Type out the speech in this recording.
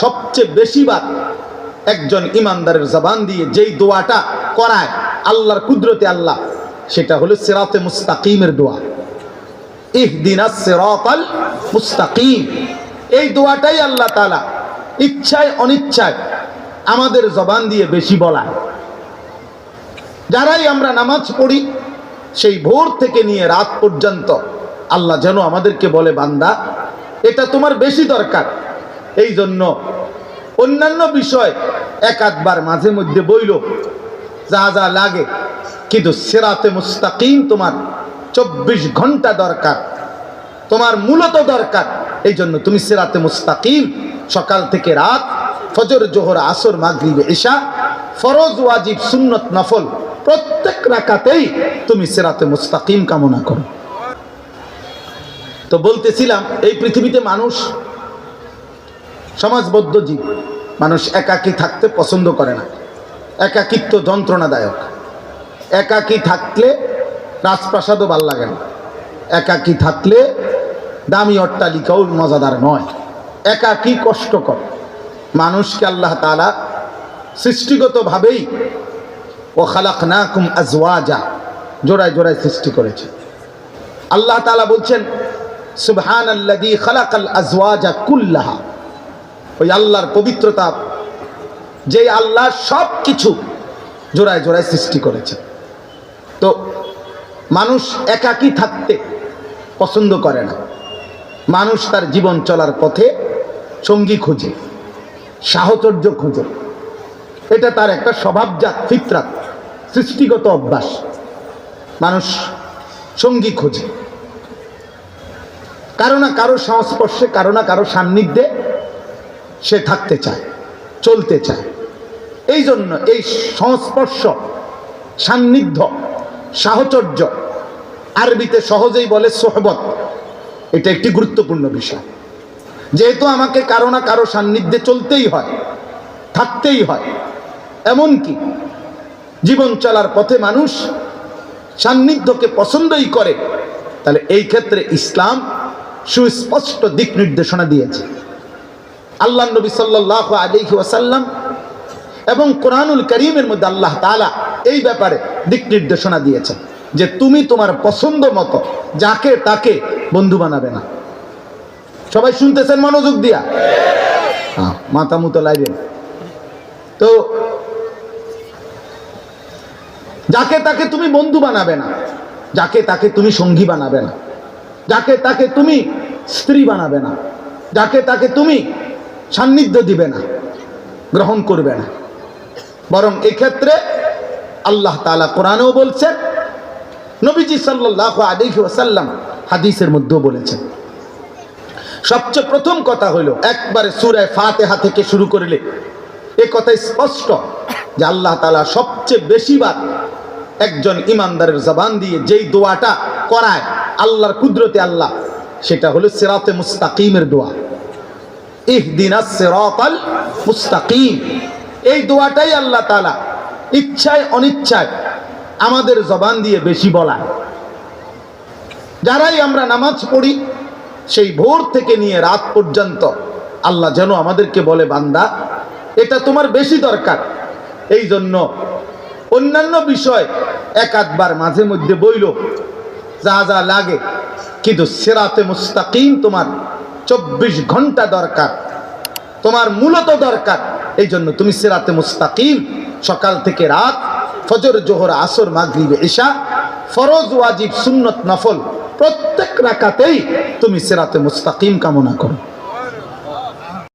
সবচেয়ে বেশিবার একজন ইমানদারের জবান দিয়ে যেই দোয়াটা করায় আল্লাহর কুদরতে আল্লাহ, সেটা হলো সিরাতে মুস্তাকিমের দোয়া। ইহদিনাস সিরাতাল মুস্তাকিম, এই দোয়াটাই আল্লাহ তাআলা ইচ্ছায় অনিচ্ছায় আমাদের জবান দিয়ে বেশি বলায়। যারাই আমরা নামাজ পড়ি সেই ভোর থেকে নিয়ে রাত পর্যন্ত আল্লাহ যেন আমাদেরকে বলে, বান্দা এটা তোমার বেশি দরকার, এই জন্য অন্যান্য বিষয় এক আধবার মাঝে মধ্যে বইল যা যা লাগে, কিন্তু সিরাতে মুস্তাকিম তোমার 24 ঘন্টা দরকার, তোমার মূলত দরকার। এই জন্য তুমি সিরাতে মুস্তাকিম সকাল থেকে রাত, ফজর জোহর আসর মাগরিব এশা, ফরজ ওয়াজিব সুন্নত নফল প্রত্যেক রাকাতেই তুমি সিরাতে মুস্তাকিম কামনা করো। তো বলতেছিলাম, এই পৃথিবীতে মানুষ সমাজবদ্ধ জীব, মানুষ একাকী থাকতে পছন্দ করে না। একাকিত্ব যন্ত্রণাদায়ক। একাকী থাকলে রাজপ্রাসাদও ভাল লাগে না, একাকী থাকলে দামি অট্টালিকাও মজাদার নয়, একাকী কষ্টকর। মানুষকে আল্লাহ তাআলা সৃষ্টিগতভাবেই ও খালাকনাকুম আজওয়াজা, জোড়ায় জোড়ায় সৃষ্টি করেছে। আল্লাহ তাআলা বলছেন সুবহানাল্লাযী খালাকাল আজওয়াজা কুল্লাহা, ওই আল্লাহর পবিত্রতা, যে আল্লাহ সব কিছু জোড়ায় জোড়ায় সৃষ্টি করেছে। তো মানুষ একাকী থাকতে পছন্দ করে না। মানুষ তার জীবন চলার পথে সঙ্গী খোঁজে, সাহচর্য খোঁজে। এটা তার একটা স্বভাবজাত ফিতরাত, সৃষ্টিগত অভ্যাস। মানুষ সঙ্গী খোঁজে, কারো না কারো সংস্পর্শে, কারো না কারো সান্নিধ্যে সে থাকতে চায়, চলতে চায়। এই জন্য এই সংস্পর্শ, সান্নিধ্য, সাহচর্য, আরবিতে সহজেই বলে সোহবত, এটা একটি গুরুত্বপূর্ণ বিষয়। যেহেতু আমাকে কারো না কারো সান্নিধ্যে চলতেই হয়, থাকতেই হয়, এমনকি জীবন চলার পথে মানুষ সান্নিধ্যকে পছন্দই করে, তাহলে এই ক্ষেত্রে ইসলাম সুস্পষ্ট দিক নির্দেশনা দিয়েছে। আল্লাহ নবী সাল্লাল্লাহু আলাইহি ওয়াসাল্লাম এবং কোরআনুল কারীমের মধ্যে আল্লাহ তাআলা এই ব্যাপারে দিক নির্দেশনা দিয়েছেন যে তুমি তোমার পছন্দ মতো যাকে তাকে বন্ধু বানাবে না। সবাই শুনতেছেন মনোযোগ দিয়া? মাথা মুতো লাইবেন। তো যাকে তাকে তুমি বন্ধু বানাবে না, যাকে তাকে তুমি সঙ্গী বানাবে না, যাকে তাকে তুমি স্ত্রী বানাবে না, যাকে তাকে তুমি সান্নিধ্য দিবে না, গ্রহণ করবে না। বরং এক্ষেত্রে আল্লাহ তাআলা কোরআনেও বলছেন, নবীজি সাল্লাল্লাহু আলাইহি ওয়াসাল্লাম হাদিসের মধ্যেও বলেছেন। সবচেয়ে প্রথম কথা হলো, একবারে সূরা ফাতিহা থেকে শুরু করলে এ কথা স্পষ্ট যে আল্লাহ তাআলা সবচেয়ে বেশিবার একজন ইমানদারের জবান দিয়ে যেই দোয়াটা করায় আল্লাহর কুদরতে আল্লাহ, সেটা হলো সিরাতে মুস্তাকিমের দোয়া। ইহদিনাস সিরাতাল মুস্তাকিম, এই দোয়াটাই আল্লাহ তাআলা ইচ্ছায় অনিচ্ছায় আমাদের জবান দিয়ে বেশি বলায়। যারাই আমরা নামাজ পড়ি সেই ভোর থেকে নিয়ে রাত পর্যন্ত আল্লাহ যেন আমাদেরকে বলে, বান্দা এটা তোমার বেশি দরকার, এই জন্য অন্যান্য বিষয় এক আধবার মাঝে মধ্যে বইল যা যা লাগে, কিন্তু সিরাতে মুস্তাকিম তোমার 24 ঘন্টা দরকার, তোমার মূলত দরকার। এই জন্য তুমি সিরাতে মুস্তাকিম সকাল থেকে রাত, ফজর জোহর আসর মাগরিব এশা, ফরজ ওয়াজিব সুন্নত নফল প্রত্যেক রাকাতেই তুমি সিরাতে মুস্তাকিম কামনা করো।